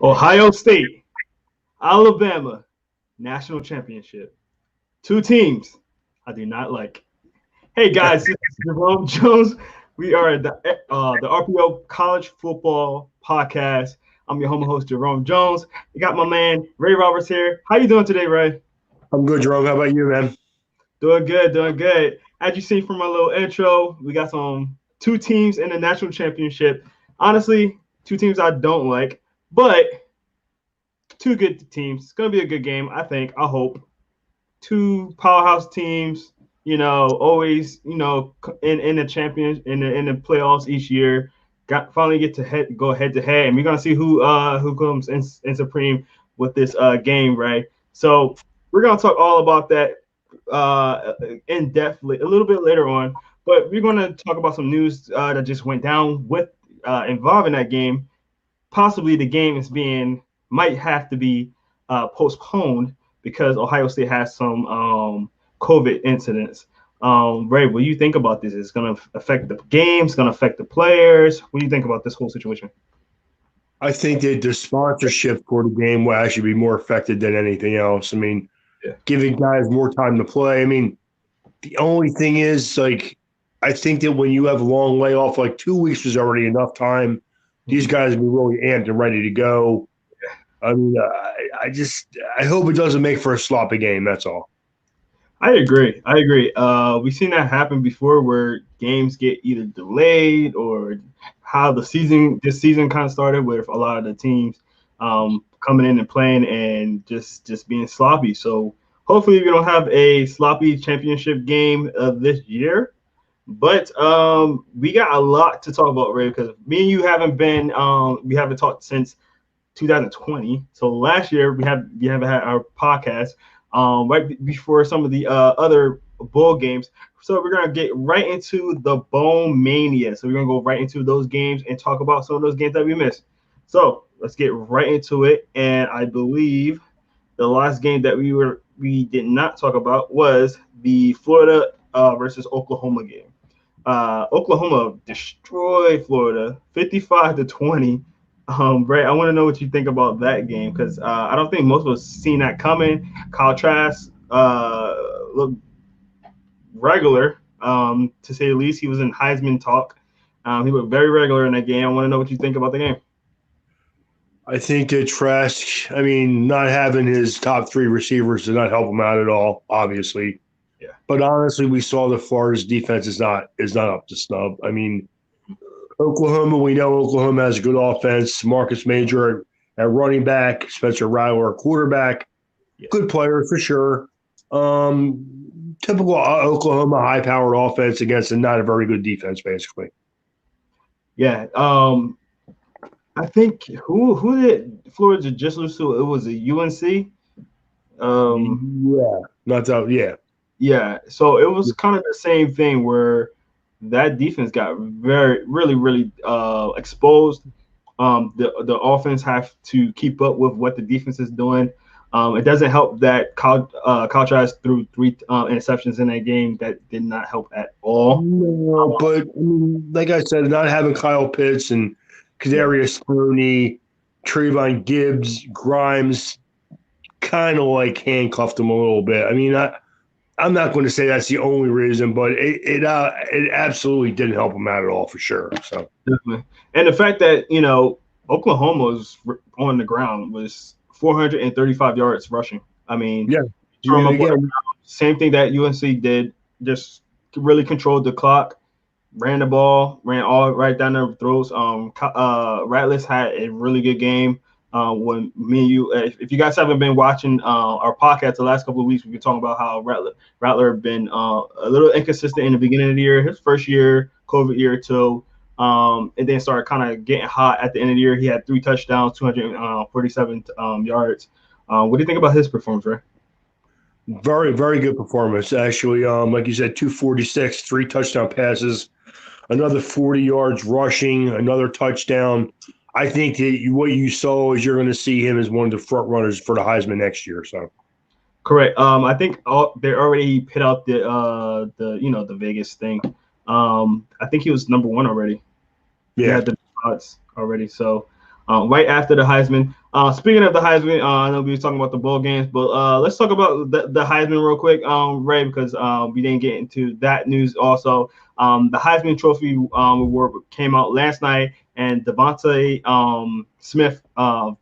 Ohio State, Alabama, national championship. Two teams I do not like. Hey guys, this is Jerome Jones. We are the RPO College Football Podcast. I'm your host Jerome Jones. We got my man Ray Roberts here. How you doing today, Ray? I'm good, Jerome. How about you, man? Doing good, doing good. As you see from my little intro, we got some two teams in the national championship. Honestly, two teams I don't like, but two good teams. It's gonna be a good game, I think. I hope. Two powerhouse teams. Always in the champions in the playoffs each year. Got finally get to go head to head, and we're gonna see who comes in supreme with this game, right? So we're gonna talk all about that in depth a little bit later on. But we're gonna talk about some news that just went down with involving that game. Possibly the game is being might have to be postponed because Ohio State has some COVID incidents. Ray, what do you think about this? It's going to affect the game. It's going to affect the players. What do you think about this whole situation? I think that the sponsorship for the game will actually be more affected than anything else. I mean, Yeah. giving guys more time to play. I mean, the only thing is, I think that when you have a long layoff, like 2 weeks was already enough time. These guys will be really amped and ready to go. I mean, I hope it doesn't make for a sloppy game. That's all. I agree. I agree. We've seen that happen before, where games get either delayed or how this season kind of started with a lot of the teams coming in and playing and just being sloppy. So hopefully we don't have a sloppy championship game this year. But we got a lot to talk about, Ray, because me and you we haven't talked since 2020. So last year we haven't had our podcast right before some of the other bowl games. So we're gonna get right into the Bowl Mania. So we're gonna go right into those games and talk about some of those games that we missed. So let's get right into it. And I believe the last game that we did not talk about was the Florida versus Oklahoma game. Oklahoma destroyed Florida 55-20. Brett, I want to know what you think about that game because I don't think most of us seen that coming. Kyle Trask looked regular, to say the least. He was in Heisman talk. He looked very regular in that game. I want to know what you think about the game. I think that Trask, I mean, not having his top three receivers did not help him out at all, obviously. Yeah. But honestly, we saw that Florida's defense is not up to snub. I mean, Oklahoma, we know Oklahoma has a good offense. Marcus Major at running back, Spencer Rattler at quarterback. Yeah. Good player for sure. Typical Oklahoma high-powered offense against not a very good defense, basically. Yeah. I think who did Florida just lose to? It was a UNC. Yeah, not that. Yeah, Yeah, so it was kind of the same thing where that defense got really exposed. The offense have to keep up with what the defense is doing. It doesn't help that Kyle Trask threw three interceptions in that game. That did not help at all. no, but I mean, like I said, not having Kyle Pitts and Yeah, Kadarius Toney, Trayvon Gibbs, Grimes, kind of like handcuffed him a little bit. I mean, I'm not going to say that's the only reason, but it absolutely didn't help him out at all for sure. So definitely. And the fact that Oklahoma's on the ground was 435 yards rushing. I mean, yeah, from and up on the again, ground, same thing that UNC did. Just really controlled the clock, ran the ball, ran all right down their throats. Rattlers had a really good game. When me and you, if you guys haven't been watching our podcast the last couple of weeks, we've been talking about how Rattler been a little inconsistent in the beginning of the year, his first year, COVID year too. And then started kind of getting hot at the end of the year. He had 3 touchdowns, 247 yards. What do you think about his performance, Ray? very very good performance actually. Like you said, 246, 3 touchdown passes, another 40 yards rushing, another touchdown. I think that what you saw is you're going to see him as one of the front runners for the Heisman next year. So Correct. I think they already put out the Vegas thing. I think he was number one already. He yeah, had the odds already. So right after the Heisman. Speaking of the Heisman, I know we were talking about the bowl games, but let's talk about the Heisman real quick, Ray, because we didn't get into that news also. The Heisman Trophy award came out last night, and Devonta Smith got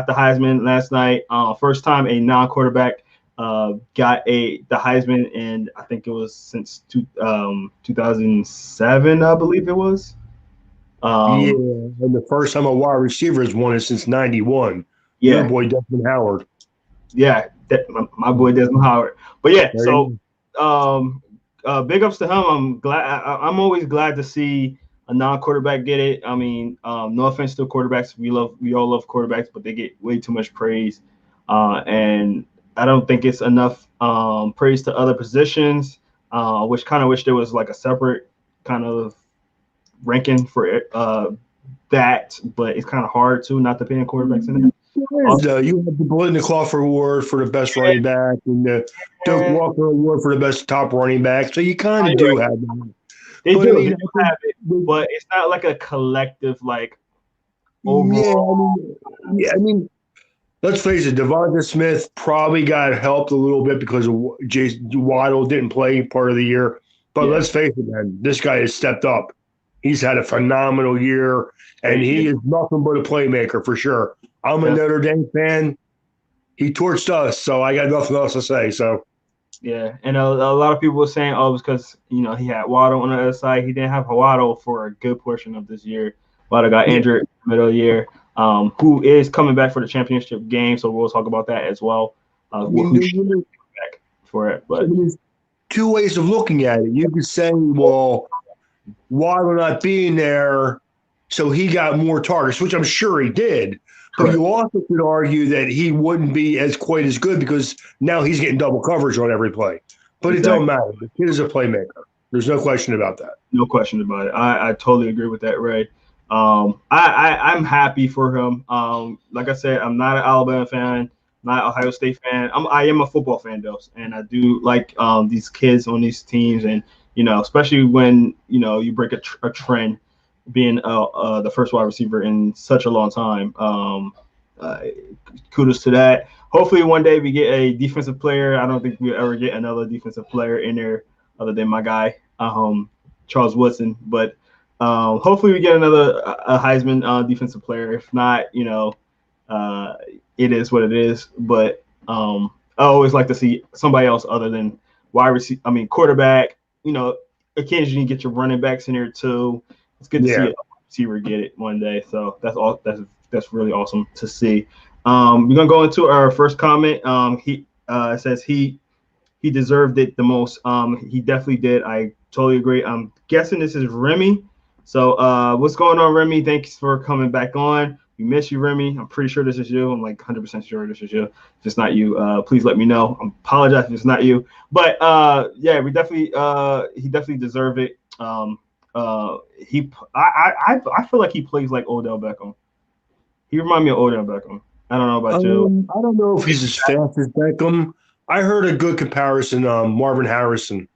the Heisman last night. First time a non-quarterback got the Heisman, and I think it was since 2007, I believe it was. Yeah, Um, and the first time a wide receiver has won it since '91. Your yeah, boy Desmond Howard. yeah, my boy Desmond Howard. But yeah, There so you um, big ups to him. I'm glad. I'm always glad to see a non-quarterback get it. I mean, no offense to quarterbacks, we all love quarterbacks, but they get way too much praise, and I don't think it's enough praise to other positions. Which kind of wish there was like a separate kind of ranking for that, but it's kind of hard to not to pay in quarterbacks in go. You have the Bolton Crawford Award for the best running back and the Doak there. Walker Award for the best top running back. So you kind of do have that. They But I do, they mean, do I think, have it, but it's not like a collective like yeah, overall. yeah, I mean, let's face it, Devonta Smith probably got helped a little bit because of Jason Waddle didn't play part of the year. But Yeah, let's face it, man, this guy has stepped up. He's had a phenomenal year, and great. Yeah, he is nothing but a playmaker for sure. I'm a that's, Notre Dame fan. He torched us, so I got nothing else to say. So yeah. And a lot of people were saying, oh, it was because he had Waddle on the other side. He didn't have Waddle for a good portion of this year. Waddle got yeah, injured in the middle of the year. Who is coming back for the championship game? So we'll talk about that as well. I mean, Who should be back for it? But there's two ways of looking at it. You could say, well, Waddle not being there, so he got more targets, which I'm sure he did. But correct, you also could argue that he wouldn't be as quite as good because now he's getting double coverage on every play. But it don't exactly. matter. The kid is a playmaker. There's no question about that. No question about it. I totally agree with that, Ray. I'm happy for him. Like I said, I'm not an Alabama fan, not an Ohio State fan. I am a football fan though, and I do like these kids on these teams, and especially when you break a trend, being the first wide receiver in such a long time. Uh, Kudos to that. Hopefully, one day we get a defensive player. I don't think we'll ever get another defensive player in there other than my guy, Charles Woodson. But hopefully, we get another a Heisman defensive player. If not, uh, it is what it is. But I always like to see somebody else other than wide receiver. I mean, quarterback. Occasionally get your running backs in here too. It's good to see Yeah. a receiver get it one day. So that's all. That's really awesome to see. We're gonna go into our first comment. He says he deserved it the most. He definitely did. I totally agree. I'm guessing this is Remy. So what's going on, Remy? Thanks for coming back on. We miss you, Remy. I'm pretty sure this is you. I'm like 100% sure this is you. If it's not you, please let me know. I apologize if it's not you. But yeah, he definitely deserved it. I feel like he plays like Odell Beckham. He reminds me of Odell Beckham. I don't know about you. I don't know if he's as fast as Beckham. I heard a good comparison. Marvin Harrison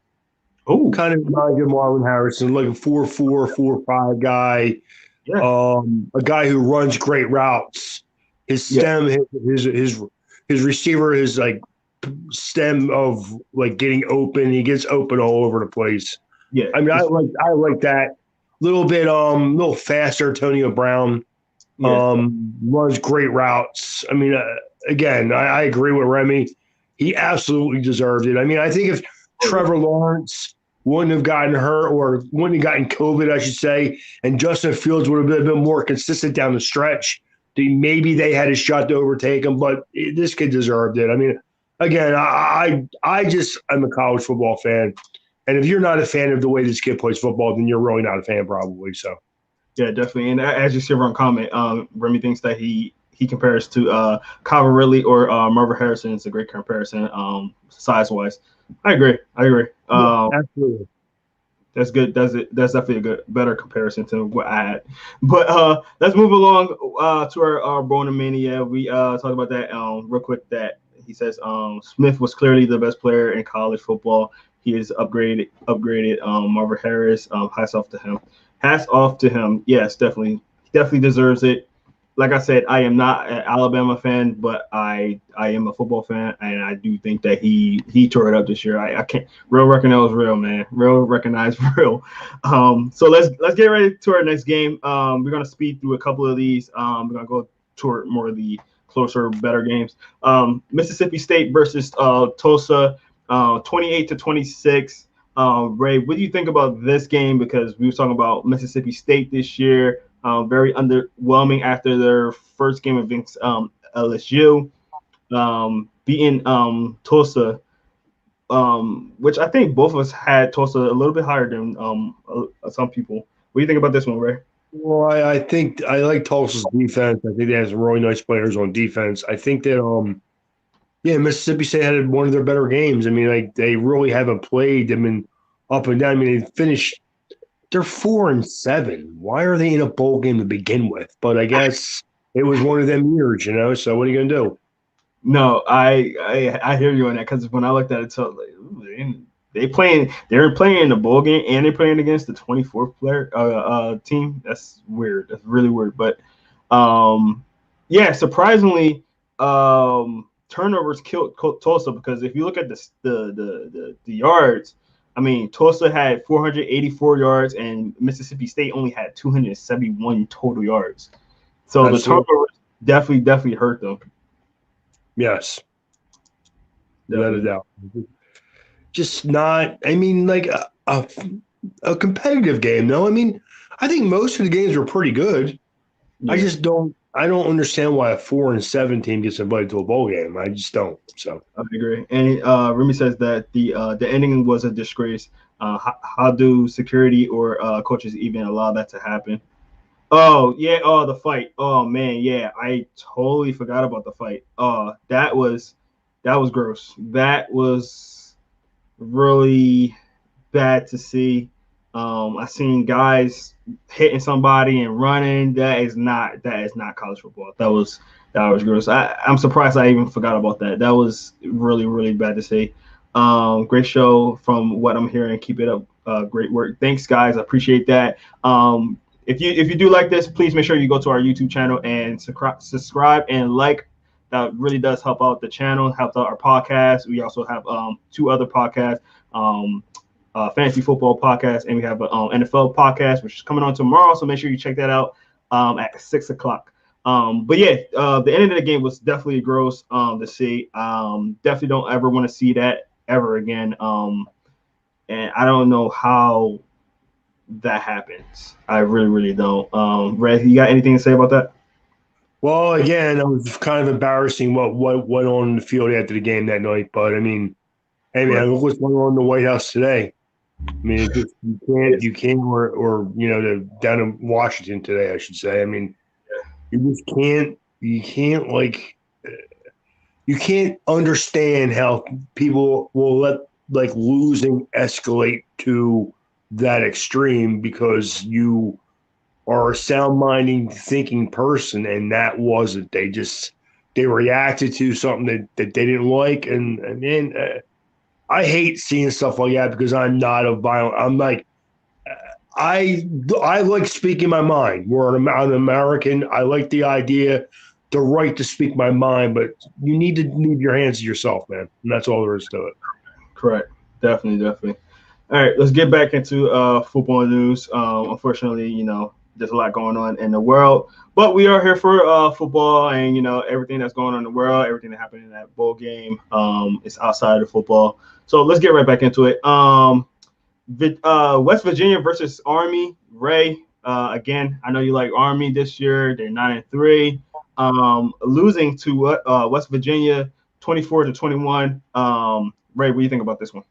Oh, kind of reminds me of Marvin Harrison, like a 4'4", 4'5" guy. yeah, A guy who runs great routes. His yeah, stem, his receiver, his like stem of like getting open. He gets open all over the place. yeah. I mean, I like that little bit. Little faster. Antonio Brown Yeah. runs great routes. I mean, again, I agree with Remy. He absolutely deserved it. I mean, I think if Trevor Lawrence wouldn't have gotten hurt or wouldn't have gotten COVID, I should say, and Justin Fields would have been a bit more consistent down the stretch, maybe they had a shot to overtake him. But this kid deserved it. I mean, again, I'm a college football fan, and if you're not a fan of the way this kid plays football, then you're really not a fan, probably. So. Yeah, definitely. And as you see on comment, Remy thinks that he compares to Calvin Ridley or Marvin Harrison. It's a great comparison, size wise. I agree. I agree. Yeah, absolutely. That's good. That's definitely a good, better comparison to what I had. But let's move along to our Bona Mania. We talked about that real quick. That he says Smith was clearly the best player in college football. He is upgraded. Marvin Harris. Hats off to him. Hats off to him. Yes, definitely. definitely deserves it. Like I said, I am not an Alabama fan, but I am a football fan, and I do think that he tore it up this year. I can't real recognize real, man. Real recognize real. So let's get ready to our next game. We're gonna speed through a couple of these. We're gonna go toward more of the closer, better games. Mississippi State versus Tulsa, 28-26. Ray, what do you think about this game? Because we were talking about Mississippi State this year, very underwhelming after their first game against LSU, beating Tulsa, which I think both of us had Tulsa a little bit higher than some people. What do you think about this one, Ray? Well, I think I like Tulsa's defense. I think they have some really nice players on defense. I think that yeah, Mississippi State had one of their better games. I mean, like they really haven't played. I mean, up and down. I mean, they finished. They're 4-7. Why are they in a bowl game to begin with? But I guess it was one of them years, you know. So what are you gonna do? No, I hear you on that because when I looked at it, so like, ooh, they're playing in the bowl game and they're playing against the 24th player team. That's weird. That's really weird. But yeah, surprisingly, turnovers killed Tulsa because if you look at the yards, I mean Tulsa had 484 yards and Mississippi State only had 271 total yards. So Absolutely. the turnovers definitely hurt them. Yes, without a doubt. Just not. I mean, like a competitive game. No, I mean, I think most of the games were pretty good. Yeah. I just don't. I don't understand why a 4-7 team gets invited to a bowl game. I just don't. So I agree. And Remy says that the ending was a disgrace. How do security or coaches even allow that to happen? Oh yeah. Oh, the fight. Oh man. Yeah, I totally forgot about the fight. That was gross. That was really bad to see. I seen guys hitting somebody and running. That is not college football. That was gross. I'm surprised I even forgot about that. That was really bad to see. Great show from what I'm hearing. Keep it up. Great work. Thanks, guys. I appreciate that. If you do like this, please make sure you go to our YouTube channel and subscribe and like. That really does help out the channel, help out our podcast. We also have 2 other podcasts. Fantasy football podcast, and we have an NFL podcast, which is coming on tomorrow. So make sure you check that out at 6:00. But yeah, the end of the game was definitely gross to see. Definitely don't ever want to see that ever again. And I don't know how that happens. I really don't. Red, you got anything to say about that? well, again, it was kind of embarrassing what went on in the field after the game that night. But I mean, hey man, look what's going on in the White House today. I mean, it just, you can't, or you know, down in Washington today, I should say. I mean, you just can't, you can't understand how people will let like losing escalate to that extreme because you are a sound-minded, thinking person, and that wasn't. They reacted to something that they didn't like, and man. I hate seeing stuff like that because I'm not a violent. I'm like, I like speaking my mind. I'm an American. I like the idea, the right to speak my mind, but you need to leave your hands to yourself, man. And that's all there is to it. Correct. Definitely. All right, let's get back into football news. Unfortunately, you know, there's a lot going on in the world, but we are here for football and, you know, everything that's going on in the world, everything that happened in that bowl game is outside of football. So let's get right back into it. West Virginia versus Army. Ray, again, I know you like Army this year. They're 9-3, losing to West Virginia 24-21. Ray, what do you think about this one?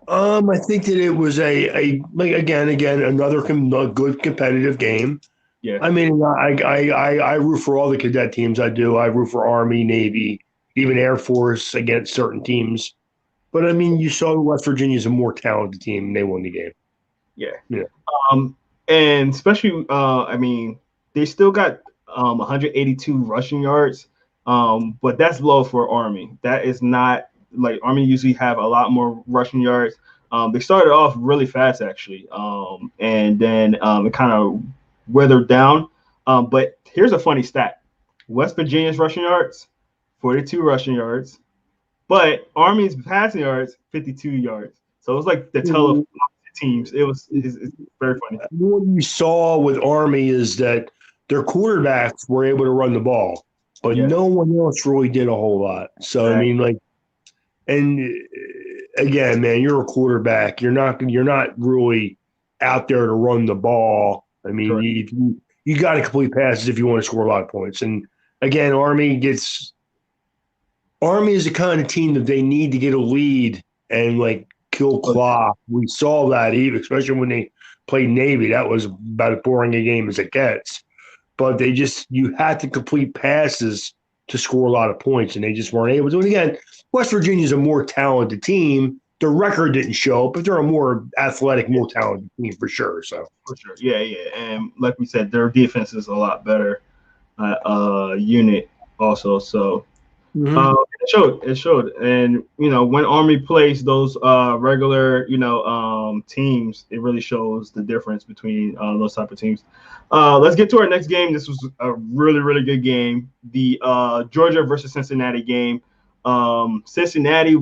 I think that it was like again another good competitive game. Yeah. I mean, I root for all the cadet teams. I do. I root for Army, Navy, even Air Force against certain teams. But I mean, you saw West Virginia is a more talented team, and they won the game. Yeah. And especially, I mean, they still got 182 rushing yards, but that's low for Army. That is not like Army usually have a lot more rushing yards. They started off really fast actually, and then it kind of where they're down. But here's a funny stat: West Virginia's rushing yards, 42 rushing yards, but Army's passing yards, 52 yards. So it was like the tale of teams. It's very funny. What you saw with Army is that their quarterbacks were able to run the ball, but Yeah, no one else really did a whole lot. So I exactly. mean, like, and again, man, you're a quarterback. You're not really out there to run the ball. I mean, Correct. you got to complete passes if you want to score a lot of points. And again, Army is the kind of team that they need to get a lead and like kill clock. We saw that even, especially when they played Navy. That was about as boring a game as it gets. But you had to complete passes to score a lot of points, and they just weren't able to. And again, West Virginia's a more talented team. The record didn't show, but they're a more athletic, more talented team for sure. So For sure. Yeah, yeah. And like we said, their defense is a lot better unit also. So it showed. It showed. And when Army plays those regular teams, it really shows the difference between those type of teams. Let's get to our next game. This was a really really good game. The Georgia versus Cincinnati game. Cincinnati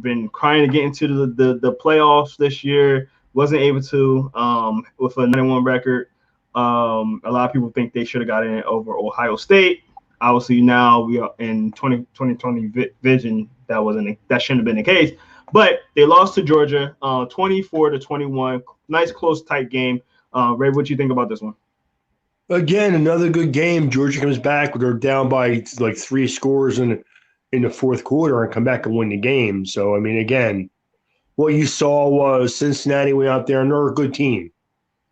been crying to get into the playoffs this year. Wasn't able to with a 9-1 record. A lot of people think they should have gotten it over Ohio State. Obviously, now we are in 2020 vision. That shouldn't have been the case, but they lost to Georgia, 24-21. Nice, close, tight game. Ray, what you think about this one? again, another good game. Georgia comes back. They're down by like 3 scores in the fourth quarter and come back and win the game. So I mean, again, what you saw was Cincinnati went out there and they're a good team.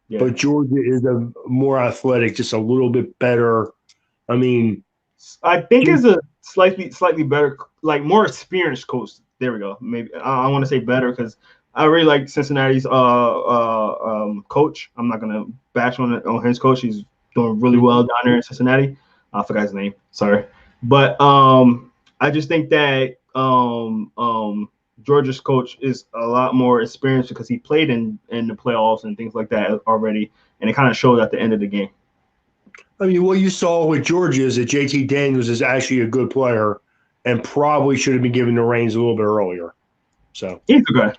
Yeah, But Georgia is a more athletic, just a little bit better. I mean, I think is a slightly better, like more experienced coach. There we go. Maybe I want to say better because I really like Cincinnati's coach. I'm not gonna bash on his coach. He's doing really well down there in Cincinnati. I forgot his name. Sorry, but I just think that Georgia's coach is a lot more experienced because he played in the playoffs and things like that already, and it kind of showed at the end of the game. I mean, what you saw with Georgia is that JT Daniels is actually a good player and probably should have been given the reins a little bit earlier. So He's okay.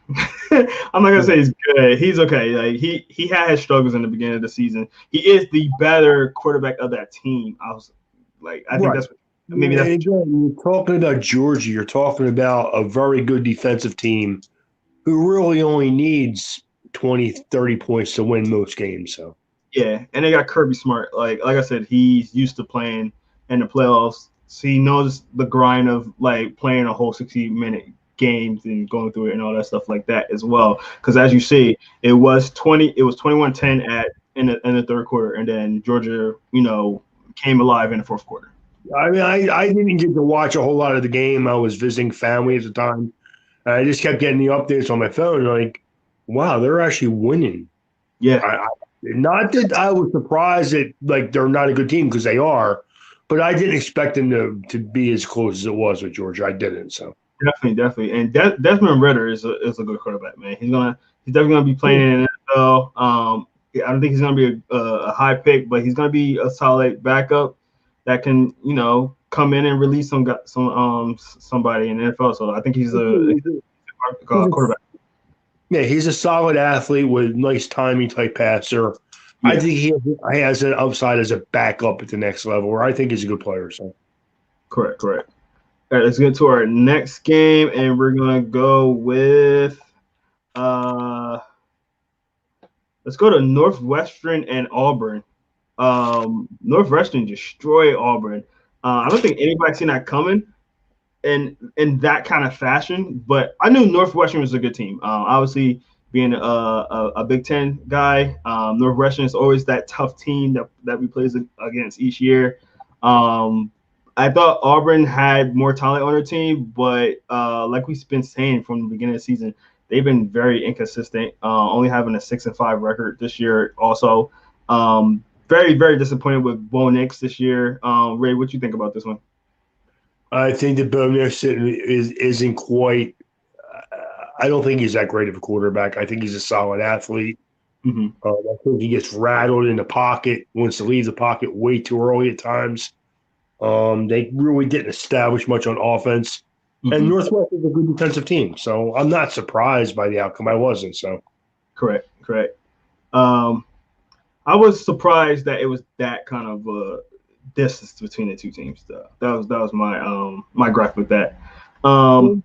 I'm not gonna say he's good. He's okay. Like he had his struggles in the beginning of the season. He is the better quarterback of that team. I think right. that's maybe that's Again, you're talking about Georgia. You're talking about a very good defensive team who really only needs 20, 30 points to win most games. So yeah. And they got Kirby Smart. Like I said, he's used to playing in the playoffs. So he knows the grind of like playing a whole 60-minute games and going through it and all that stuff like that as well. Because as you see, it was 21-10 in the third quarter, and then Georgia, came alive in the fourth quarter. I mean, I didn't get to watch a whole lot of the game. I was visiting family at the time. I just kept getting the updates on my phone. Like, wow, they're actually winning. Yeah. Not that I was surprised that like they're not a good team because they are, but I didn't expect them to be as close as it was with Georgia. I didn't. So Definitely. And Desmond Ritter is a good quarterback, man. He's definitely gonna be playing in the NFL. I don't think he's gonna be a high pick, but he's gonna be a solid backup that can come in and release somebody in the NFL. So I think he's a quarterback. Yeah, he's a solid athlete with nice timing type passer. I Yeah, think he has an upside as a backup at the next level, where I think he's a good player. So correct. All right, let's get to our next game, and we're gonna go with let's go to Northwestern and Auburn. Northwestern destroyed Auburn. I don't think anybody seen that coming in that kind of fashion, but I knew Northwestern was a good team. Obviously, being a Big Ten guy, Northwestern is always that tough team that we play against each year. I thought Auburn had more talent on their team, but like we've been saying from the beginning of the season, they've been very inconsistent. Only having a 6-5 record this year. Also, very very disappointed with Bo Nix this year. Ray, what you think about this one? I think that Bo Nix isn't quite. I don't think he's that great of a quarterback. I think he's a solid athlete. Hmm. I think he gets rattled in the pocket, wants to leave the pocket way too early at times. They really didn't establish much on offense. And Hmm. Northwest is a good defensive team. So I'm not surprised by the outcome. I wasn't. So Correct. Correct. Um, I was surprised that it was that kind of distance between the two teams. Though. That was my my gripe with that. Um,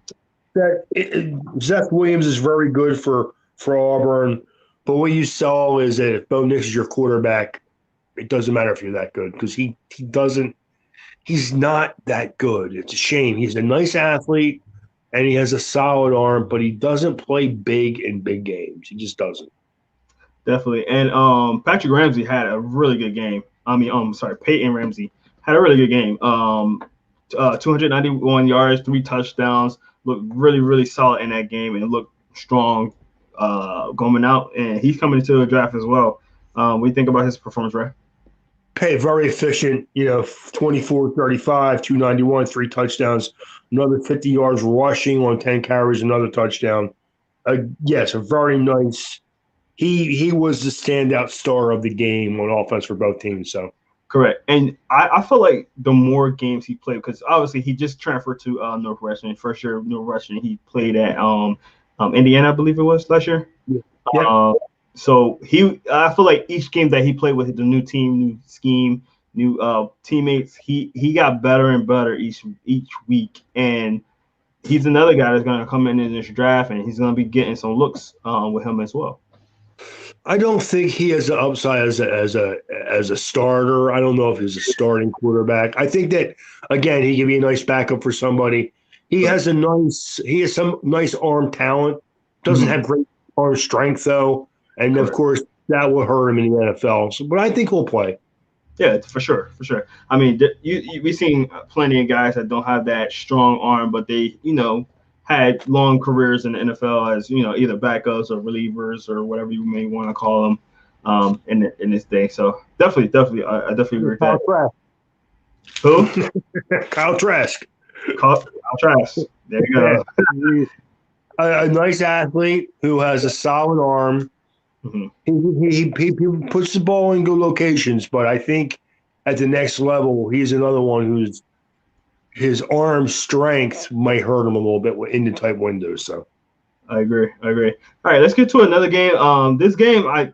Zach Williams is very good for Auburn. But what you saw is that if Bo Nix is your quarterback, it doesn't matter if you're that good because he doesn't he's not that good. It's a shame. He's a nice athlete and he has a solid arm, but he doesn't play big in big games. He just doesn't. Definitely. And Patrick Ramsey had a really good game. I mean, sorry, Peyton Ramsey had a really good game. 291 yards, 3 touchdowns. Looked really, really solid in that game and looked strong going out. And he's coming into the draft as well. What do you think about his performance, Ray? Pay very efficient, 24, 35, 291, 3 touchdowns, another 50 yards rushing on 10 carries, another touchdown. Yes, a very nice. He was the standout star of the game on offense for both teams. So Correct. And I feel like the more games he played, because obviously he just transferred to Northwestern. First year Northwestern, he played at Indiana, I believe it was last year. yeah, So I feel like each game that he played with the new team, new scheme, new teammates, he got better and better each week. And he's another guy that's going to come in this draft, and he's going to be getting some looks with him as well. I don't think he has the upside as a starter. I don't know if he's a starting quarterback. I think that again he can be a nice backup for somebody. He has some nice arm talent. Doesn't Mm-hmm. have great arm strength though, and of Correct. course that will hurt him in the NFL. So, but I think he'll play. Yeah, for sure, for sure. I mean, we've seen plenty of guys that don't have that strong arm, but they, had long careers in the NFL as either backups or relievers or whatever you may want to call them, in this day. So definitely, I definitely agree with Kyle that. Trask. Who? Kyle Trask. I'll trash. There you Yeah. go. A nice athlete who has a solid arm. Mm-hmm. He puts the ball in good locations, but I think at the next level, he's another one who's his arm strength might hurt him a little bit in the tight windows. So I agree. I agree. All right, let's get to another game. This game, I,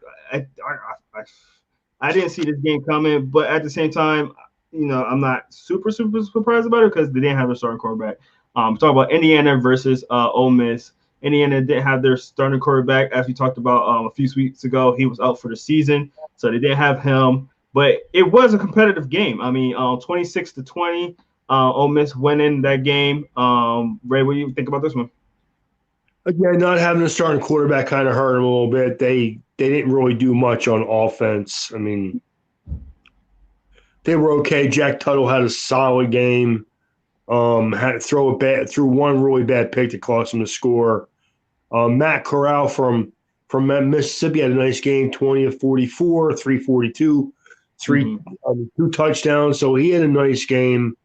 I didn't see this game coming, but at the same time, I'm not super surprised about it because they didn't have a starting quarterback. Talking about Indiana versus Ole Miss. Indiana didn't have their starting quarterback, as we talked about a few weeks ago. He was out for the season, so they didn't have him. But it was a competitive game. I mean, 26-20, Ole Miss winning that game. Ray, what do you think about this one? again, not having a starting quarterback kind of hurt him a little bit. They didn't really do much on offense. I mean, they were okay. Jack Tuttle had a solid game. Had to threw one really bad pick that cost him the score. Matt Corral from Mississippi had a nice game, 20 of 44, 342, Mm-hmm. 2 touchdowns. So he had a nice game.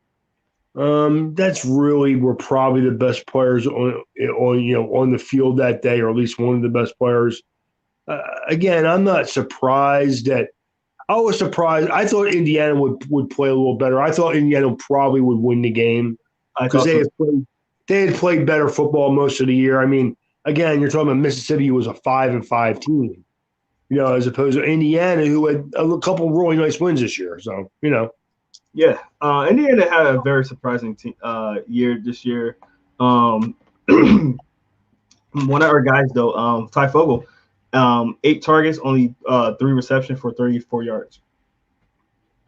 That's really were probably the best players on the field that day, or at least one of the best players. Again, I'm not surprised that I was surprised. I thought Indiana would play a little better. I thought Indiana probably would win the game I because thought so. they had played better football most of the year. I mean, again, you're talking about Mississippi, who was a 5-5 team, as opposed to Indiana, who had a couple really nice wins this year. So, Yeah, Indiana had a very surprising year this year. Um, one of our guys though, Ty Fogel, 8 targets, only 3 receptions for 34 yards.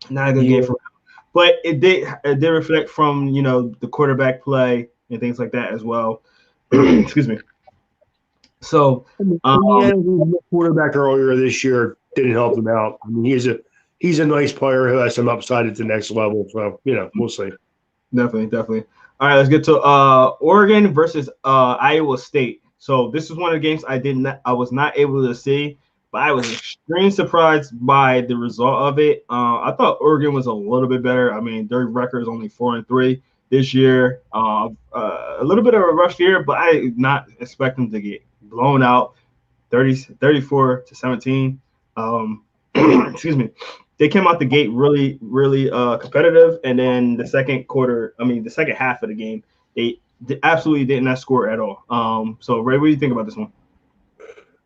Not a good game yeah, for him, but it did reflect from the quarterback play and things like that as well. Excuse me. So, Indiana losing the quarterback earlier this year didn't help them out. I mean, he's a nice player who has some upside at the next level. So, we'll see. definitely. All right, let's get to Oregon versus Iowa State. So this is one of the games I was not able to see, but I was extremely surprised by the result of it. I thought Oregon was a little bit better. I mean, their record is only 4-3 this year. A little bit of a rough year, but I did not expect them to get blown out. 34-17. Excuse me. They came out the gate really competitive, and then the second half of the game, they absolutely did not score at all. So Ray, what do you think about this one?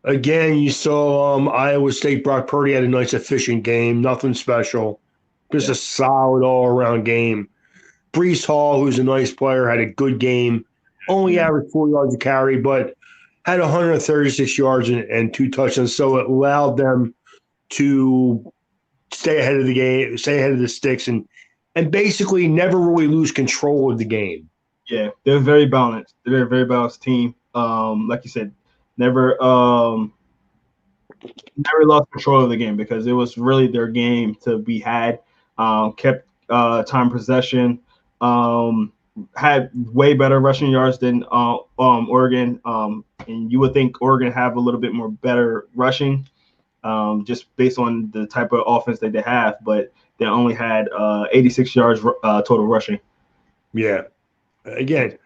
Again, you saw Iowa State. Brock Purdy had a nice, efficient game. Nothing special. Just Yeah. a solid all-around game. Brees Hall, who's a nice player, had a good game. Only Yeah. averaged 4 yards a carry, but had 136 yards and 2 touchdowns. So it allowed them to stay ahead of the game, stay ahead of the sticks, and basically never really lose control of the game. Yeah, they're very balanced. They're a very balanced team. Like you said, never never lost control of the game because it was really their game to be had. Kept time possession. Um, had way better rushing yards than Oregon. And you would think Oregon have a little bit more better rushing, just based on the type of offense that they have. But they only had 86 yards total rushing. Yeah. Again,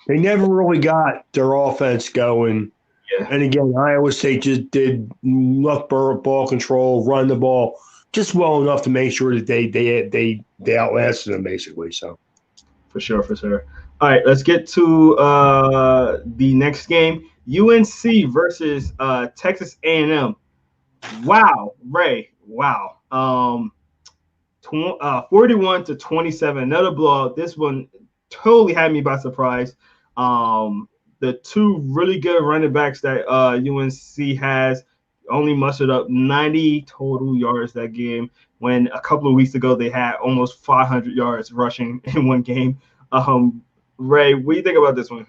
they never really got their offense going. Yeah. And again, Iowa State just did enough ball control, run the ball just well enough to make sure that they outlasted them basically. So For sure, for sure. All right, let's get to the next game: UNC versus Texas A&M. Wow, Ray. Wow. 41-27, another blowout. This one totally had me by surprise. The two really good running backs that UNC has only mustered up 90 total yards that game. When a couple of weeks ago they had almost 500 yards rushing in one game. Ray, what do you think about this one?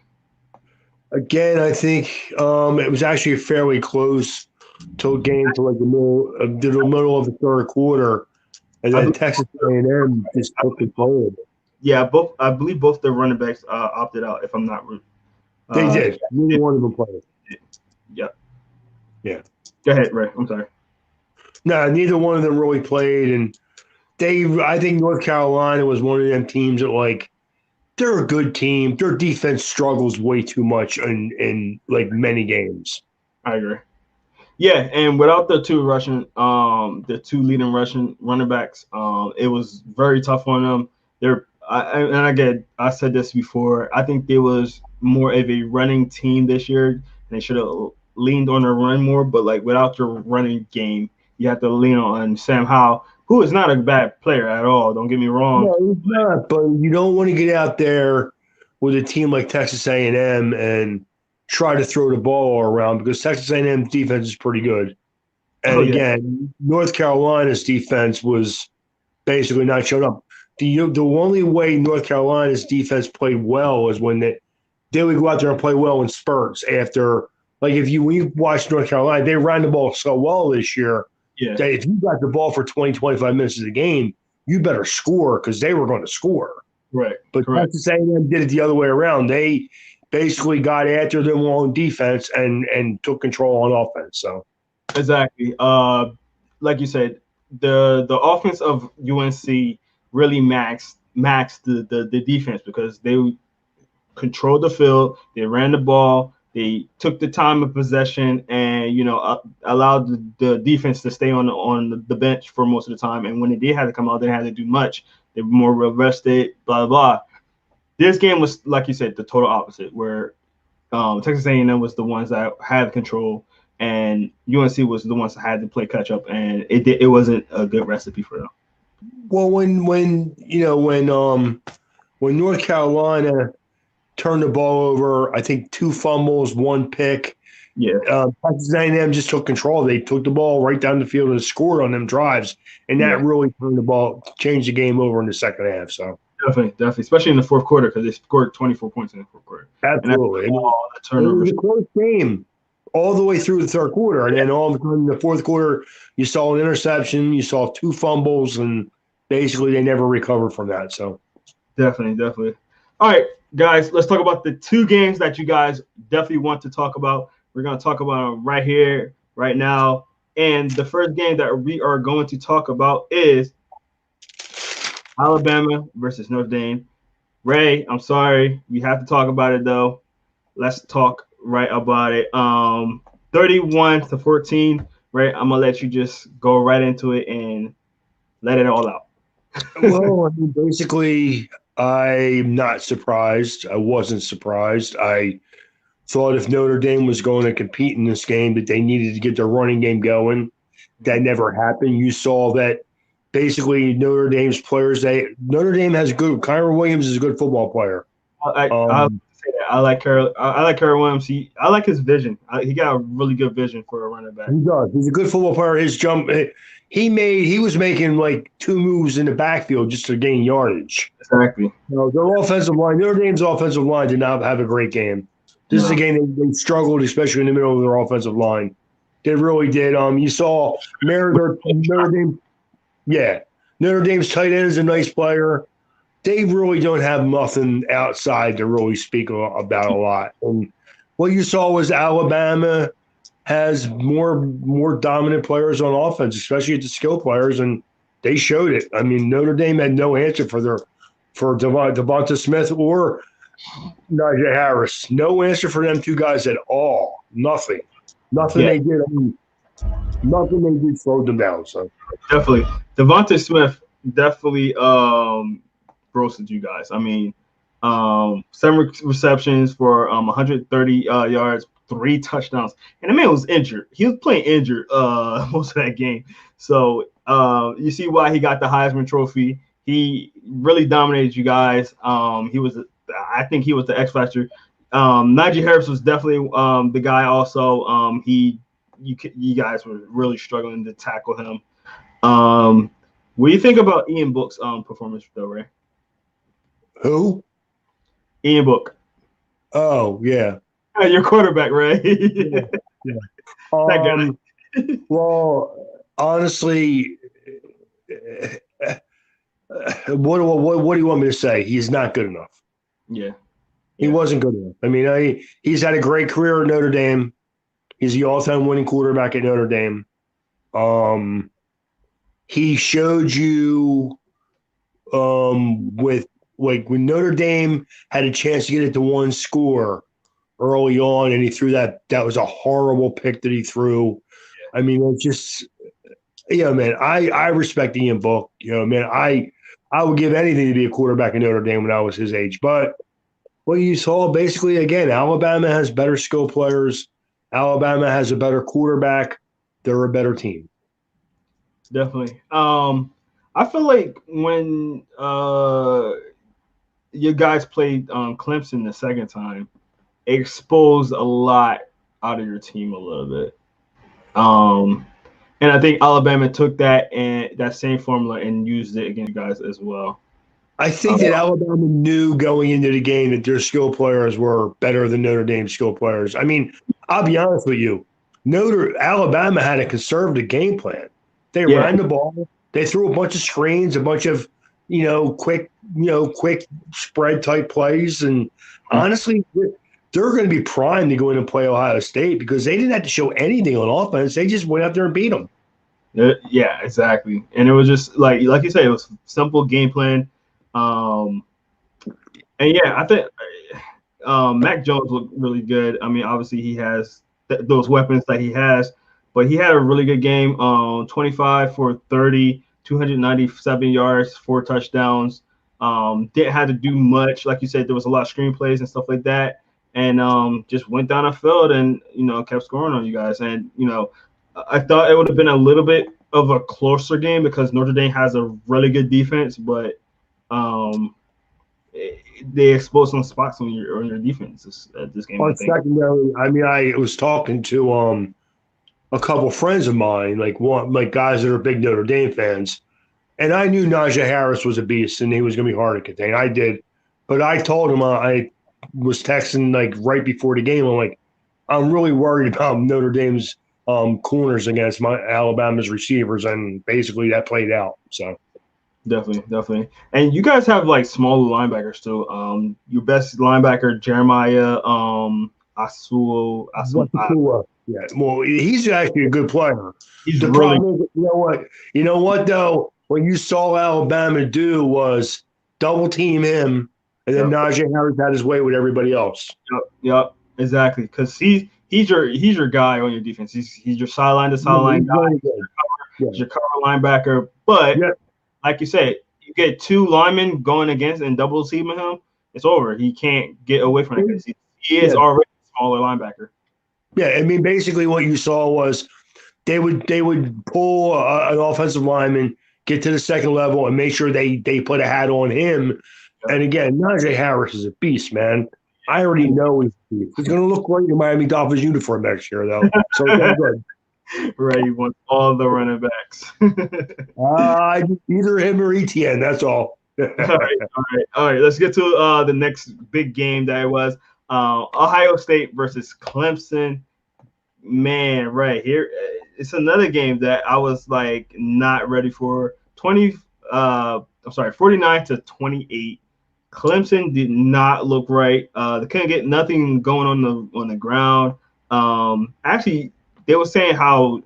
again, I think it was actually fairly close to a game to like the middle of the third quarter, and I then believe, Texas A&M just took control of it. yeah, both. I believe both the running backs opted out. If I'm not rude. They Uh, did. Neither one of them played. yeah. Yeah. Go ahead, Ray. I'm sorry. No, neither one of them really played, and I think North Carolina was one of them teams that like they're a good team. Their defense struggles way too much in like many games. I agree. Yeah, and without the two leading Russian running backs, it was very tough on them. I said this before. I think there was more of a running team this year, and they should have leaned on their run more. But like without your running game, you have to lean on Sam Howell, who is not a bad player at all. Don't get me wrong. No, it's not. But you don't want to get out there with a team like Texas A&M and try to throw the ball around because Texas A&M's defense is pretty good. And Oh yeah, again, North Carolina's defense was basically not showing up. The only way North Carolina's defense played well is when they would go out there and play well in spurts after. Like when you watch North Carolina, they ran the ball so well this year yeah, that if you got the ball for 20, 25 minutes of the game, you better score because they were going to score. right, But correct. Texas A&M did it the other way around. They basically got after them on defense and took control on offense. So Exactly. Like you said, the offense of UNC really maxed the defense because they controlled the field, they ran the ball, they took the time of possession, and allowed the defense to stay on the bench for most of the time. And when they did have to come out, they didn't have to do much. They were more rested. Blah blah. This game was, like you said, the total opposite, where Texas A&M was the ones that had control, and UNC was the ones that had to play catch up, and it wasn't a good recipe for them. well, when North Carolina turned the ball over, I think 2 fumbles, 1 pick. Yeah, Texas A&M just took control. They took the ball right down the field and scored on them drives, and yeah, that really changed the game over in the second half. So definitely, especially in the fourth quarter because they scored 24 points in the fourth quarter, and that's absolutely, all the it was turnovers. a close game all the way through the third quarter, and then all of a sudden in the fourth quarter, you saw an interception, you saw 2 fumbles, and basically they never recovered from that. So Definitely. All right, guys, let's talk about the two games that you guys definitely want to talk about. We're going to talk about them right here, right now. And the first game that we are going to talk about is Alabama versus Notre Dame. Ray, I'm sorry. We have to talk about it, though. Let's talk right about it. 31-14. Right, I'm gonna let you just go right into it and let it all out. Well, I mean, basically, I'm not surprised. I wasn't surprised. I thought if Notre Dame was going to compete in this game, that they needed to get their running game going. That never happened. You saw that basically Notre Dame's players. Notre Dame has good. Kyron Williams is a good football player. I say that. I like Carol. I like Carol Williams. I like his vision. He got a really good vision for a running back. He does. He's a good football player. His jump. He was making like two moves in the backfield just to gain yardage. Exactly. Their offensive line, Notre Dame's offensive line did not have a great game. This is a game they struggled, especially in the middle of their offensive line. They really did. You saw Notre Dame. Yeah, Notre Dame's tight end is a nice player. They really don't have nothing outside to really speak about a lot. And what you saw was Alabama has more dominant players on offense, especially at the skill players, and they showed it. I mean, Notre Dame had no answer for Devonta Smith or Najee Harris. No answer for them two guys at all. Nothing. They did. I mean, nothing they did slowed them down. So definitely, Devonta Smith definitely roasted you guys. I mean, 7 receptions for 130 yards, 3 touchdowns, and the man was injured. He was playing injured most of that game. So you see why he got the Heisman Trophy. He really dominated you guys. I think he was the X factor. Najee Harris was definitely the guy. Also, you guys were really struggling to tackle him. What do you think about Ian Book's performance, though, Ray? Who? Ian Book. Oh, yeah. Your quarterback, Ray. Yeah. Well, honestly, what do you want me to say? He's not good enough. Yeah. He wasn't good enough. I mean, he's had a great career at Notre Dame. He's the all-time winning quarterback at Notre Dame. He showed you with like when Notre Dame had a chance to get it to one score early on, and he threw that was a horrible pick that he threw. Yeah. I mean, it's just man, I respect Ian Book. Man, I would give anything to be a quarterback in Notre Dame when I was his age. But what you saw basically again, Alabama has better skill players. Alabama has a better quarterback. They're a better team. Definitely. I feel like when you guys played Clemson the second time, it exposed a lot out of your team a little bit. And I think Alabama took that same formula and used it against you guys as well. I think that Alabama knew going into the game that their skill players were better than Notre Dame skill players. I mean, I'll be honest with you. Alabama had a conservative game plan. They ran the ball. They threw a bunch of screens, a bunch of, quick spread type plays. And honestly, they're going to be primed to go in and play Ohio State because they didn't have to show anything on offense. They just went out there and beat them. Yeah, exactly. And it was just like you said, it was simple game plan. And yeah, I think Mac Jones looked really good. I mean, obviously he has those weapons that he has, but he had a really good game. 25 for 30, 297 yards, 4 touchdowns. Didn't have to do much. Like you said, there was a lot of screen plays and stuff like that. And just went down the field and, kept scoring on you guys. And, I thought it would have been a little bit of a closer game because Notre Dame has a really good defense, but they exposed some spots on your defense this game. On secondary, I mean, I was talking to a couple friends of mine, like guys that are big Notre Dame fans, and I knew Najee Harris was a beast and he was going to be hard to contain. I did, but I told him I was texting like right before the game. I'm like, I'm really worried about Notre Dame's corners against Alabama's receivers, and basically that played out. So definitely, and you guys have like smaller linebackers too. Your best linebacker Jeremiah Asu. Yeah, well, he's actually a good player. He's the really. Problem is, you know what though? What you saw Alabama do was double team him, and then Najee Harris had his way with everybody else. Yep, exactly. Because he he's your guy on your defense. He's your sideline to sideline guy. Really good. Yeah. He's your cover linebacker. But Yeah. like you said, you get two linemen going against and double teaming him, it's over. He can't get away from that because he is already a smaller linebacker. Yeah, I mean, basically what you saw was they would pull an offensive lineman, get to the second level, and make sure they put a hat on him. And again, Najee Harris is a beast, man. I already know he's a beast. He's going to look great in Miami Dolphins uniform next year, though. So it's all good. Right, he wants all the running backs. Either him or ETN. That's all. All right. Let's get to the next big game that it was Ohio State versus Clemson. Man, right here, it's another game that I was like not ready for. 49-28. Clemson did not look right. They couldn't get nothing going on the ground. Actually, they were saying how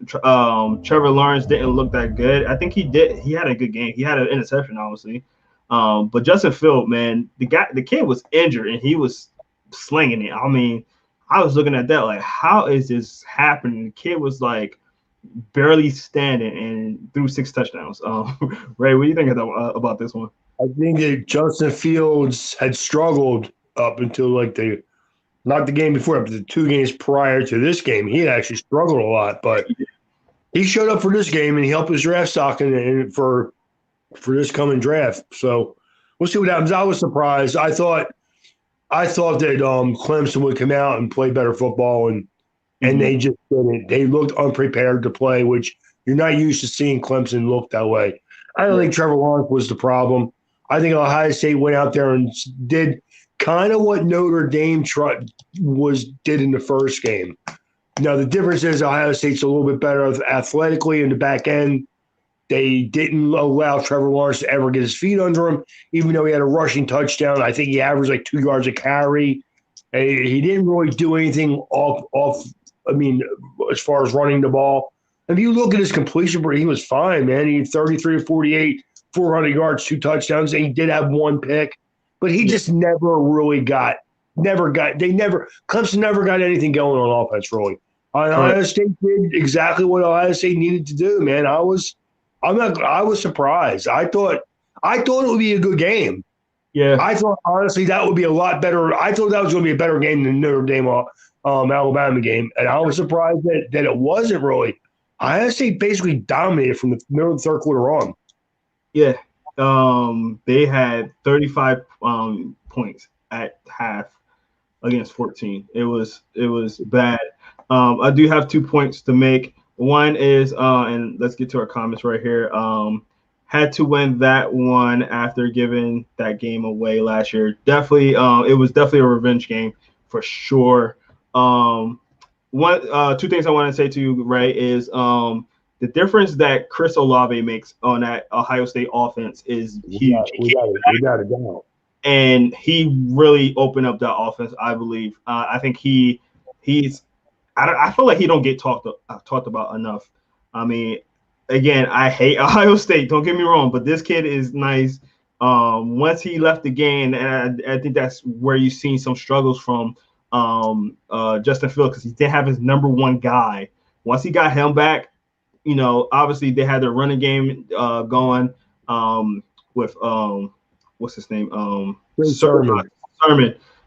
Trevor Lawrence didn't look that good. I think he did. He had a good game. He had an interception, obviously. But Justin Field, man, the kid was injured and he was slinging it. I mean, I was looking at that like, how is this happening? The kid was like barely standing and threw 6 touchdowns. Ray, what do you think about this one? I think that Justin Fields had struggled up until like not the game before, but the 2 games prior to this game. He had actually struggled a lot, but he showed up for this game and he helped his draft stock and for this coming draft. So we'll see what happens. I was surprised. I thought that Clemson would come out and play better football, and they just didn't. They looked unprepared to play, which you're not used to seeing Clemson look that way. I don't think Trevor Lawrence was the problem. I think Ohio State went out there and did kind of what Notre Dame did in the first game. Now, the difference is Ohio State's a little bit better athletically in the back end. They didn't allow Trevor Lawrence to ever get his feet under him, even though he had a rushing touchdown. I think he averaged like 2 yards a carry. He didn't really do anything off. I mean, as far as running the ball. If you look at his completion rate, he was fine, man. He had 33 to 48, 400 yards, 2 touchdowns, and he did have 1 pick. But he just Clemson never got anything going on offense, really. Ohio State did exactly what Ohio State needed to do, man. I was surprised. I thought it would be a good game. Yeah. I thought, honestly, that would be a lot better. I thought that was going to be a better game than the Notre Dame Alabama game. And I was surprised that it wasn't really. Ohio State basically dominated from the middle of the third quarter on. Yeah. They had 35 points at half against 14. It was bad. I do have 2 points to make. One is, and let's get to our comments right here. Had to win that one after giving that game away last year. Definitely, it was definitely a revenge game for sure. 2 things I want to say to you, Ray, is the difference that Chris Olave makes on that Ohio State offense is huge. Without a doubt. And he really opened up that offense, I believe. I think he's. I feel like he don't get talked about enough. I mean, again, I hate Ohio State. Don't get me wrong, but this kid is nice. Once he left the game, and I think that's where you've seen some struggles from Justin Fields, because he didn't have his number 1 guy. Once he got him back, obviously they had their running game going with what's his name? Sermon.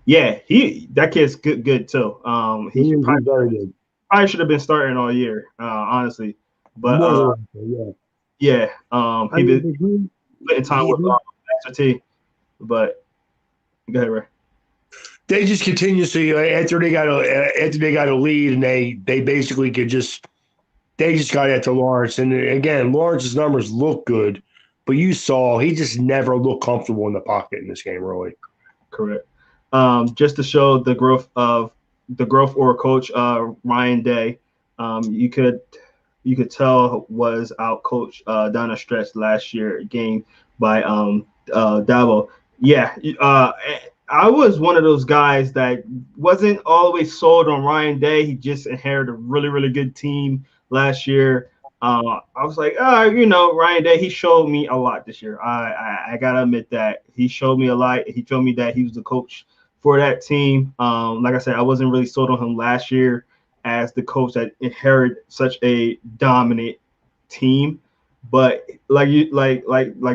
Yeah, that kid's good too. He probably should have been starting all year, honestly. But he been spending time with Master T. But go ahead, Ray. They just continuously after they got a lead, and they basically got after Lawrence. And again, Lawrence's numbers look good, but you saw he just never looked comfortable in the pocket in this game, really. Correct. Just to show the growth or coach Ryan Day, you could tell was out coached down a stretch last year game by Dabo. Yeah, I was one of those guys that wasn't always sold on Ryan Day. He just inherited a really, really good team last year. I was like, Ryan Day, he showed me a lot this year. I gotta admit that he showed me a lot. He showed me that he was the coach for that team. Like I said, I wasn't really sold on him last year. as the coach that inherited such a dominant team. But like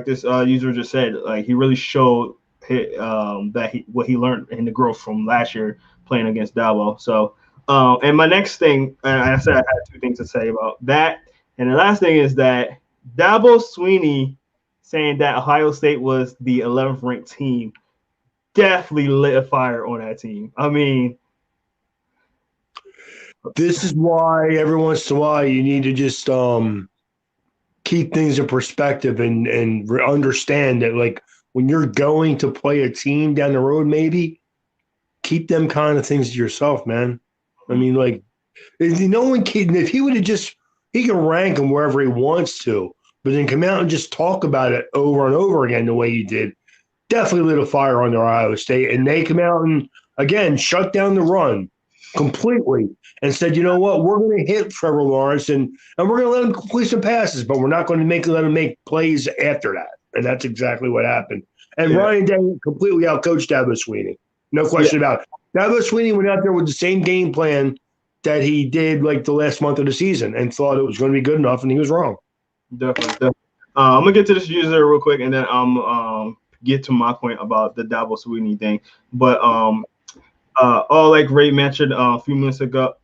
this user just said, like he really showed what he learned in the growth from last year playing against Dabo. So and my next thing, and I said I had two things to say about that, and the last thing is that Dabo Sweeney saying that Ohio State was the 11th ranked team definitely lit a fire on that team. I mean, This is why every once in a while you need to just keep things in perspective and understand that, like, when you're going to play a team down the road, maybe keep them kind of things to yourself, man. I mean, like, no one can, if he would have just, he can rank them wherever he wants to, but then come out and just talk about it over and over again the way he did. Definitely lit a fire on their Ohio State, and they come out and again shut down the run completely and said, you know what, we're going to hit Trevor Lawrence and we're going to let him complete some passes, but we're not going to let him make plays after that. And that's exactly what happened. And yeah, Ryan Day completely outcoached Dabo Sweeney. No yeah, question about it. Dabo Sweeney went out there with the same game plan that he did like the last month of the season and thought it was going to be good enough, and he was wrong. definitely. I'm gonna get to this user real quick, and then get to my point about the Dabo Sweeney thing. But all like Ray mentioned a few months ago,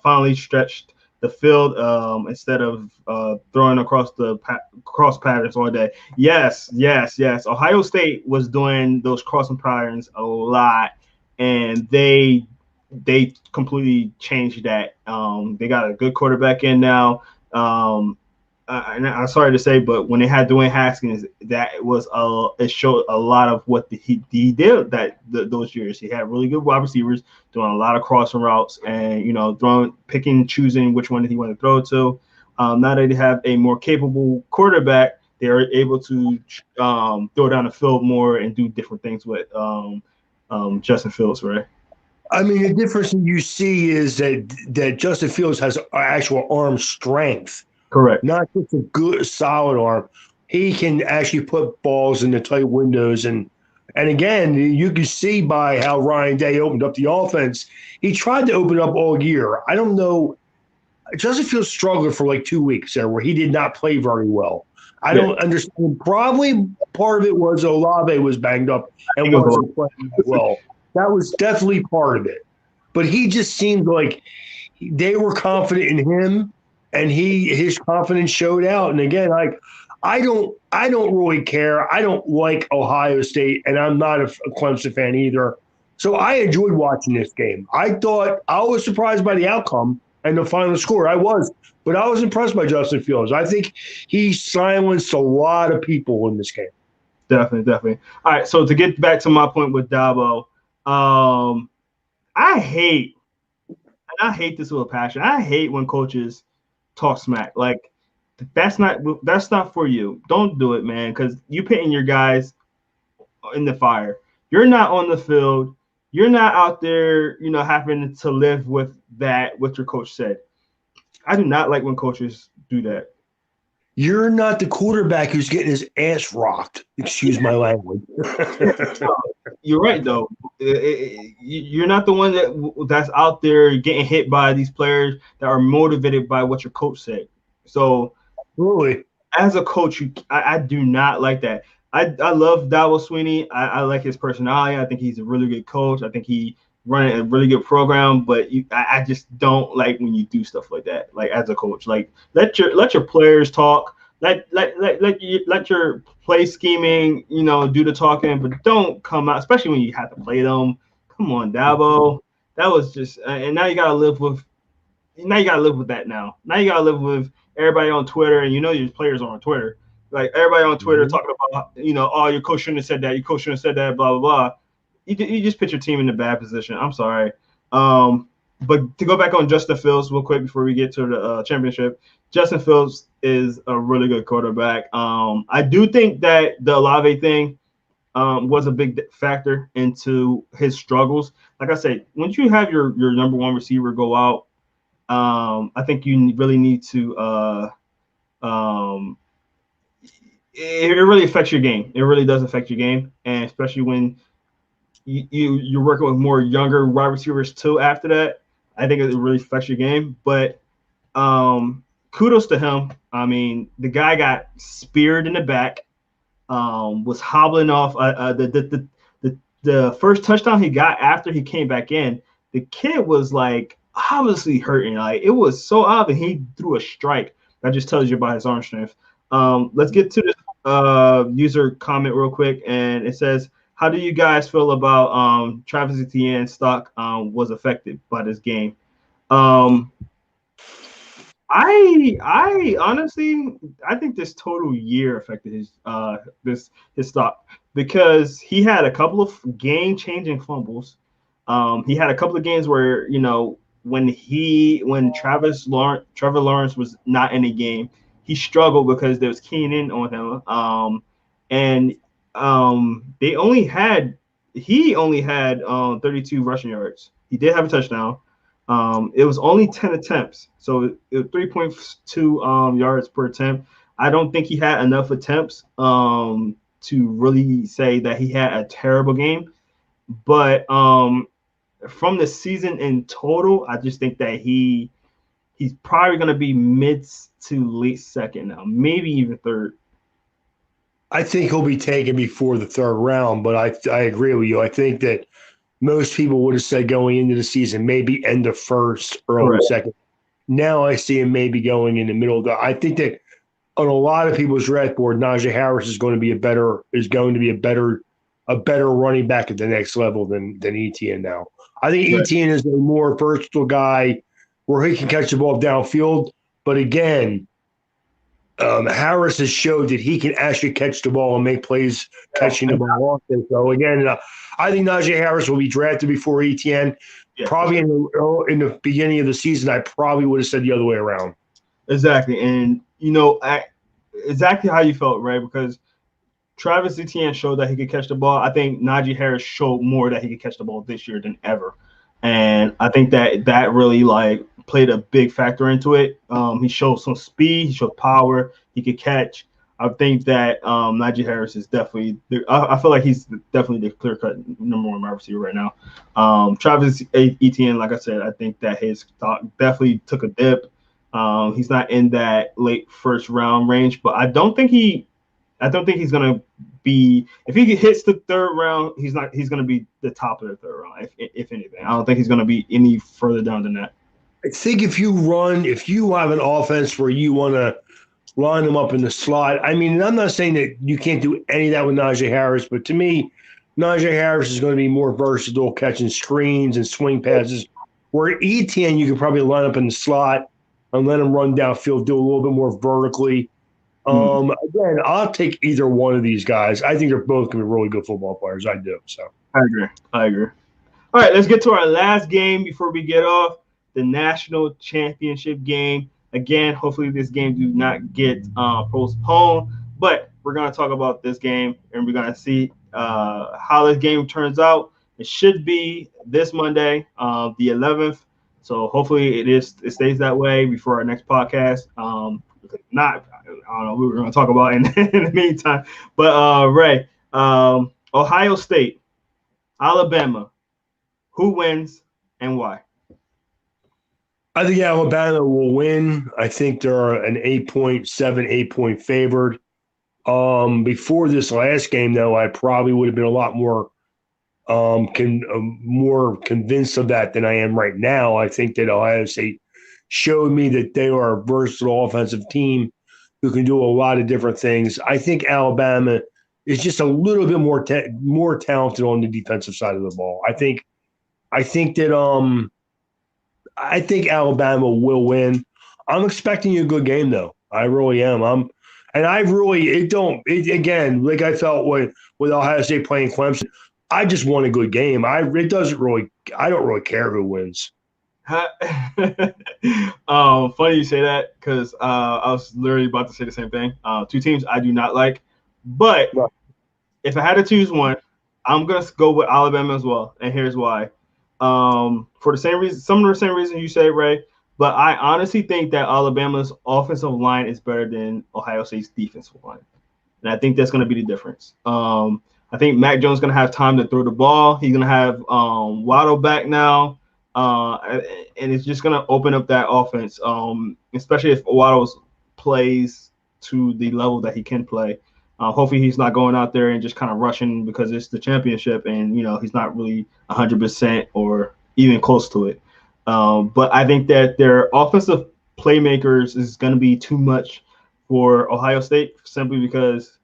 finally stretched the field instead of throwing across the cross patterns all day. Yes, yes, yes. Ohio State was doing those crossing patterns a lot, and they completely changed that. They got a good quarterback in now. And I'm sorry to say, but when they had Dwayne Haskins, that was it showed a lot of what he did those years. He had really good wide receivers doing a lot of crossing routes, and picking, choosing which one he wanted to throw to. Now that they have a more capable quarterback, they are able to throw down the field more and do different things with Justin Fields, right? I mean, the difference you see is that Justin Fields has actual arm strength, Correct. not just a good solid arm. He can actually put balls in the tight windows, and again, you can see by how Ryan Day opened up the offense. He tried to open up all year. I don't know. Justin Fields struggled for like 2 weeks there, where he did not play very well. I Yeah, don't understand. Probably part of it was Olave was banged up he and goes along. wasn't playing that well. That was definitely part of it. But he just seemed like they were confident in him, and his confidence showed out. And again, I don't really care. I don't like Ohio State, and I'm not a Clemson fan either. So I enjoyed watching this game. I was surprised by the outcome and the final score. I was, but I was impressed by Justin Fields. I think he silenced a lot of people in this game. Definitely, definitely. All right, so to get back to my point with Dabo, um, I hate, and I hate this with a passion. I hate when coaches talk smack. Like that's not for you. Don't do it, man, because you putting your guys in the fire. You're not on the field. You're not out there, having to live with that what your coach said. I do not like when coaches do that. You're not the quarterback who's getting his ass rocked. Excuse my language. You're right, though. You're not the one that's out there getting hit by these players that are motivated by what your coach said. So, Really? as a coach, I do not like that. I love Dabo Sweeney. I like his personality. I think he's a really good coach. I think he running a really good program. But I just don't like when you do stuff like that. Like as a coach, like let your players talk. Let your play scheming, do the talking, but don't come out, especially when you have to play them. Come on, Dabo. That was just, and now you gotta live with that now. Now you gotta live with everybody on Twitter, and your players are on Twitter. Like everybody on Twitter Mhm. talking about, oh, your coach shouldn't have said that. Your coach shouldn't have said that. Blah blah blah. You just put your team in a bad position. I'm sorry. But to go back on Justin Fields real quick before we get to the championship, Justin Fields is a really good quarterback. I do think that the Olave thing was a big factor into his struggles. Like I said, once you have your number one receiver go out, I think you really need to. It really affects your game. It really does affect your game, and especially when you're working with more younger wide receivers too. After that, I think it really affects your game. But kudos to him. I mean, the guy got speared in the back, was hobbling off. The first touchdown he got after he came back in, the kid was like obviously hurting. Like it was so obvious. He threw a strike. That just tells you about his arm strength. Let's get to this user comment real quick, and it says, "How do you guys feel about Travis Etienne's stock was affected by this game?" Um, I honestly I think this total year affected his stock because he had a couple of game changing fumbles. He had a couple of games where when Trevor Lawrence was not in the game, he struggled because there was keying in on him. And he only had 32 rushing yards. He did have a touchdown. It was only 10 attempts, so it was 3.2 yards per attempt. I don't think he had enough attempts to really say that he had a terrible game. But from the season in total, I just think that he's probably going to be mid to late second now, maybe even third. I think he'll be taken before the third round, but I agree with you. I think that most people would have said going into the season, maybe end of first, early Correct. second. Now I see him maybe going in the middle. I think that on a lot of people's draft board, Najee Harris is going to be a better running back at the next level than Etienne now. I think Right. Etienne is a more versatile guy where he can catch the ball downfield. But again, Harris has showed that he can actually catch the ball and make plays catching the ball off there. So again, I think Najee Harris will be drafted before Etienne. Yeah, Probably in the beginning of the season, I probably would have said the other way around. exactly. And exactly how you felt, right? Because Travis Etienne showed that he could catch the ball. I think Najee Harris showed more that he could catch the ball this year than ever. And I think that really like played a big factor into it. He showed some speed, he showed power, he could catch. I think that Najee Harris is definitely. I feel like he's definitely the clear-cut number one wide receiver right now. Travis Etienne, like I said, I think that his stock definitely took a dip. He's not in that late first round range, but I don't think he's gonna be. If he hits the third round, he's not. He's gonna be the top of the third round, if anything. I don't think he's gonna be any further down than that. I think if you have an offense where you want to line them up in the slot, I mean, I'm not saying that you can't do any of that with Najee Harris, but to me, Najee Harris is going to be more versatile, catching screens and swing passes. Where Etienne, you could probably line up in the slot and let him run downfield, do a little bit more vertically. Again, I'll take either one of these guys. I think they're both going to be really good football players. I do. So I agree. All right, let's get to our last game before we get off, the national championship game. Again, hopefully this game do not get postponed, but we're going to talk about this game and we're going to see how this game turns out. It should be this Monday, the 11th. So hopefully it stays that way before our next podcast. Not, I don't know what we're going to talk about in the meantime. But Ray, Ohio State, Alabama, who wins and why? I think Alabama will win. I think they're an 8-point favored. Before this last game, though, I probably would have been a lot more more convinced of that than I am right now. I think that Ohio State showed me that they are a versatile offensive team who can do a lot of different things. I think Alabama is just a little bit more talented on the defensive side of the ball. I think Alabama will win. I'm expecting a good game, though. I really am. Again, like I felt with Ohio State playing Clemson, I just want a good game. I don't really care who wins. Funny you say that because I was literally about to say the same thing. Two teams I do not like, but if I had to choose one, I'm gonna go with Alabama as well, and here's why. For the same reason, some of the same reason you say, Ray. But I honestly think that Alabama's offensive line is better than Ohio State's defensive line, and I think that's going to be the difference. I think Mac Jones is going to have time to throw the ball. He's going to have Waddle back now, and it's just going to open up that offense, especially if Waddle plays to the level that he can play. Hopefully, he's not going out there and just kind of rushing because it's the championship, and he's not really 100% or even close to it. But I think that their offensive playmakers is going to be too much for Ohio State simply because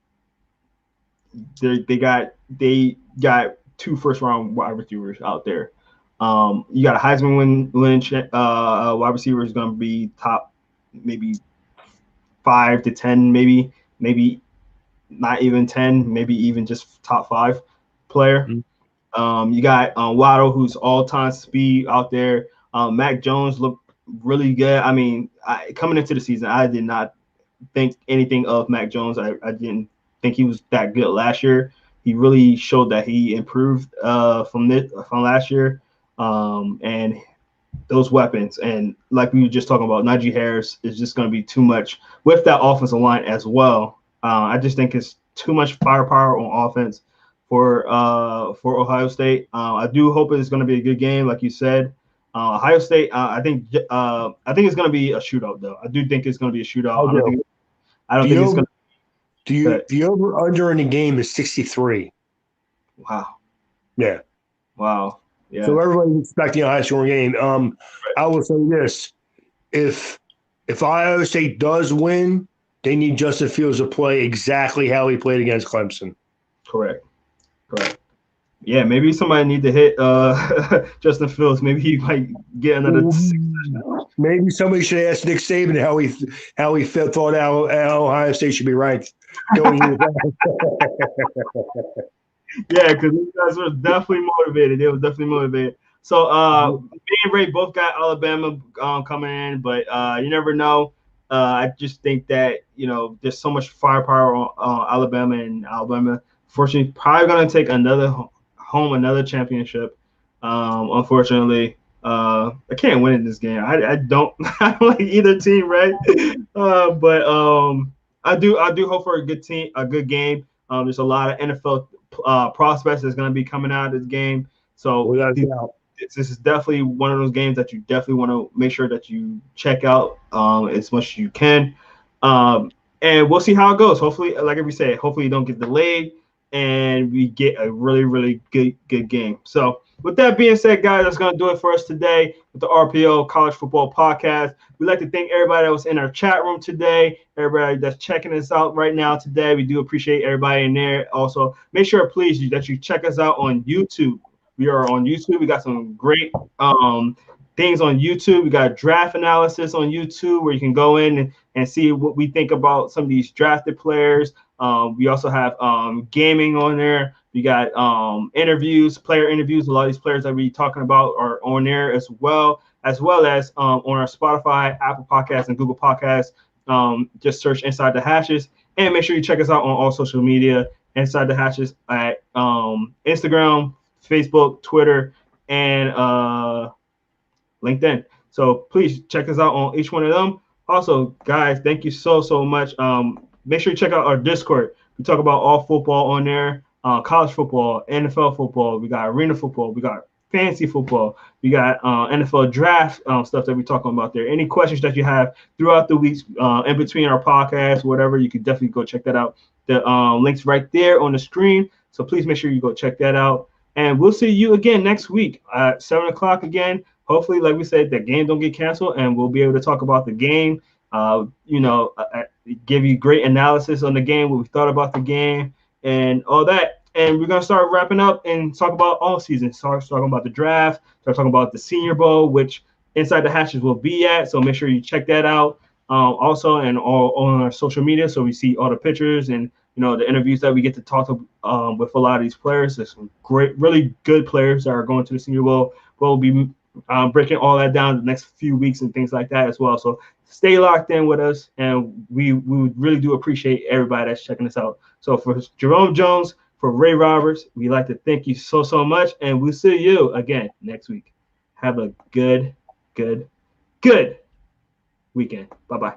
they got 2 first-round wide receivers out there. You got a Heisman winning wide receiver is going to be top maybe 5 to 10, maybe not even 10, maybe even just top 5 player. Mm-hmm. You got Waddle, who's all-time speed out there. Mac Jones looked really good. I mean, coming into the season, I did not think anything of Mac Jones. I didn't think he was that good last year. He really showed that he improved from last year. And those weapons, and like we were just talking about, Najee Harris is just going to be too much with that offensive line as well. I just think it's too much firepower on offense for Ohio State. I do hope it's going to be a good game, like you said. Ohio State, I think it's going to be a shootout, though. I do think it's going to be a shootout. I don't think it's going to. The over under in the game is 63. Wow. Yeah. Wow. Yeah. So everybody's expecting a high scoring game. I will say this: if Ohio State does win, they need Justin Fields to play exactly how he played against Clemson. Correct. Yeah, maybe somebody need to hit Justin Fields. Maybe he might get another. Maybe somebody should ask Nick Saban how he thought how Ohio State should be ranked. Yeah, because these guys were definitely motivated. They were definitely motivated. So me and Ray both got Alabama coming in, but you never know. I just think that there's so much firepower on Alabama, and Alabama, fortunately, probably going to take another championship. Unfortunately, I can't win in this game. I don't like either team, right? But I do hope for a good game. There's a lot of NFL prospects that's going to be coming out of this game. So this is definitely one of those games that you definitely want to make sure that you check out as much as you can. And we'll see how it goes. Hopefully, like we said, hopefully you don't get delayed and we get a really, really good game. So with that being said, guys, that's going to do it for us today with the RPO College Football Podcast. We'd like to thank everybody that was in our chat room today, everybody that's checking us out right now today. We do appreciate everybody in there. Also, make sure, please, that you check us out on YouTube. We are on YouTube. We got some great things on YouTube. We got draft analysis on YouTube where you can go in and see what we think about some of these drafted players. We also have gaming on there. We got player interviews. A lot of these players that we're talking about are on there as well as on our Spotify, Apple Podcasts, and Google Podcasts. Just search Inside the Hashes. And make sure you check us out on all social media, Inside the Hashes, at Instagram, Facebook, Twitter, and LinkedIn. So please check us out on each one of them. Also, guys, thank you so much. Make sure you check out our Discord. We talk about all football on there. College football, NFL football, we got arena football, we got fantasy football, we got NFL draft stuff that we're talking about there. Any questions that you have throughout the weeks in between our podcasts, whatever, you can definitely go check that out. The link's right there on the screen. So please make sure you go check that out. And we'll see you again next week at 7 o'clock again. Hopefully, like we said, the game don't get canceled, and we'll be able to talk about the game, give you great analysis on the game, what we thought about the game, and all that. And we're going to start wrapping up and talk about all season. Start talking about the draft, start talking about the Senior Bowl, which Inside the Hashes will be at. So make sure you check that out also, and all on our social media, so we see all the pictures and the interviews that we get to talk to, with a lot of these players. There's some great, really good players that are going to the Senior Bowl. We'll be breaking all that down the next few weeks and things like that as well. So stay locked in with us, and we really do appreciate everybody that's checking us out. So for Jerome Jones, for Ray Roberts, we'd like to thank you so much, and we'll see you again next week. Have a good weekend. Bye-bye.